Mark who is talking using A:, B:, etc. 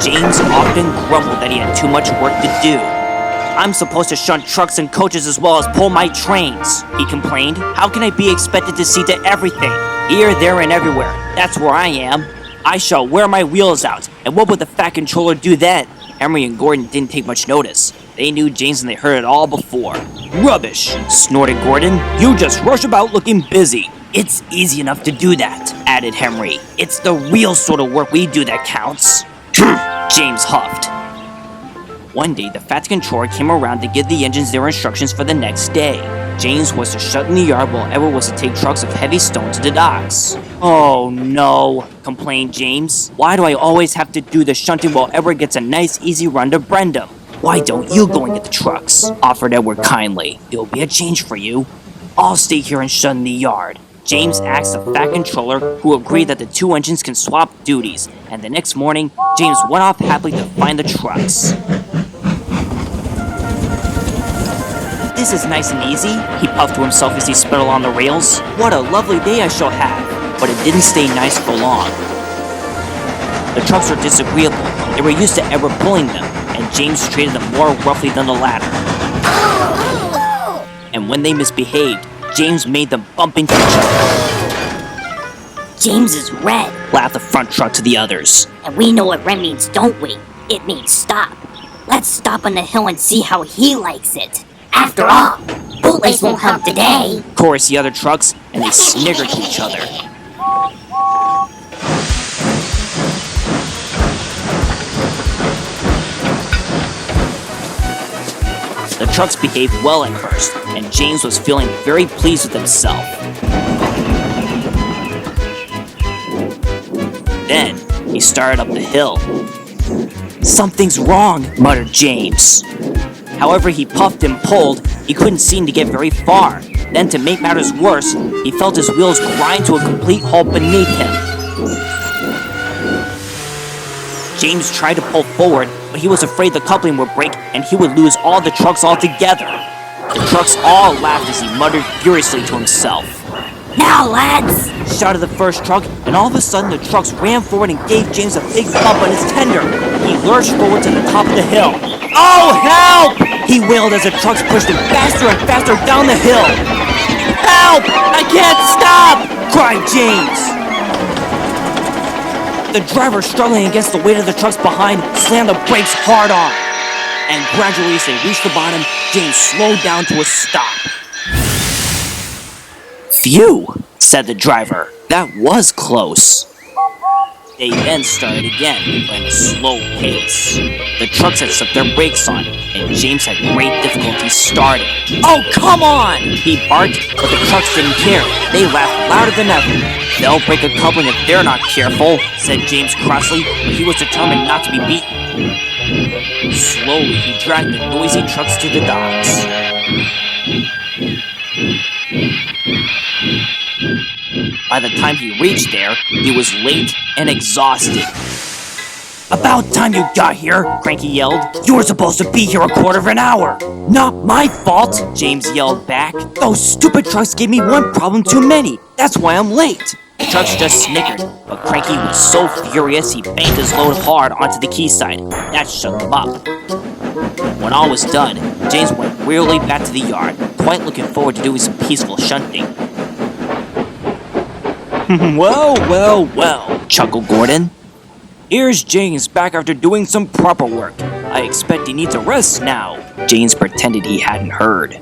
A: James often grumbled that he had too much work to do. "I'm supposed to shunt trucks and coaches as well as pull my trains," he complained. "How can I be expected to see to everything? Here, there, and everywhere. That's where I am. I shall wear my wheels out, and what would the fat controller do then?" Henry and Gordon didn't take much notice. They knew James and they heard it all before. "Rubbish," snorted Gordon. "You just rush about looking busy." "It's easy enough to do that," added Henry. "It's the real sort of work we do that counts." James huffed. One day, the fat controller came around to give the engines their instructions for the next day. James was to shut in the yard while Edward was to take trucks of heavy stone to the docks. "Oh no," complained James. "Why do I always have to do the shunting while Edward gets a nice easy run to Brendam?" "Why don't you go and get the trucks?" offered Edward kindly. "It'll be a change for you." "I'll stay here and shut in the yard." James asked the fat controller, who agreed that the two engines can swap duties, and the next morning, James went off happily to find the trucks. "This is nice and easy," he puffed to himself as he sped along the rails. "What a lovely day I shall have." But it didn't stay nice for long. The trucks were disagreeable. They were used to Edward pulling them, and James treated them more roughly than the latter. And when they misbehaved, James made them bump into each other.
B: "James is red,"
A: laughed the front truck to the others.
B: "and we know what red means, don't we? It means stop. Let's stop on the hill and see how he likes it. After all, bootlegs won't help today,"
A: chorused the other trucks, and they sniggered to each other. The trucks behaved well at first, and James was feeling very pleased with himself. Then, he started up the hill. "Something's wrong," muttered James. However he puffed and pulled, he couldn't seem to get very far. Then, to make matters worse, he felt his wheels grind to a complete halt beneath him. James tried to pull forward, but he was afraid the coupling would break and he would lose all the trucks altogether. The trucks all laughed as he muttered furiously to himself.
B: "Now, lads!"
A: shouted the first truck, and all of a sudden the trucks ran forward and gave James a big bump on his tender. He lurched forward to the top of the hill. "Oh, help!" he wailed as the trucks pushed him faster and faster down the hill. "Help! I can't stop!" cried James. The driver, struggling against the weight of the trucks behind, slammed the brakes hard on. And gradually, as they reached the bottom, James slowed down to a stop. "Phew," said the driver. "That was close." They then started again, but at a slow pace. The trucks had slipped their brakes on, and James had great difficulty starting. "Oh, come on!" he barked, but the trucks didn't care. They laughed louder than ever. "They'll break a coupling if they're not careful," said James crossly, but he was determined not to be beaten. Slowly, he dragged the noisy trucks to the docks. By the time he reached there, he was late and exhausted. "About time you got here," Cranky yelled. "You were supposed to be here a quarter of an hour." "Not my fault," James yelled back. "Those stupid trucks gave me one problem too many. That's why I'm late." The trucks just snickered, but Cranky was so furious he banged his load hard onto the quayside. That shut them up. When all was done, James went wearily back to the yard, quite looking forward to doing some peaceful shunting. Well, chuckled Gordon. "Here's James back after doing some proper work. I expect he needs a rest now." James pretended he hadn't heard.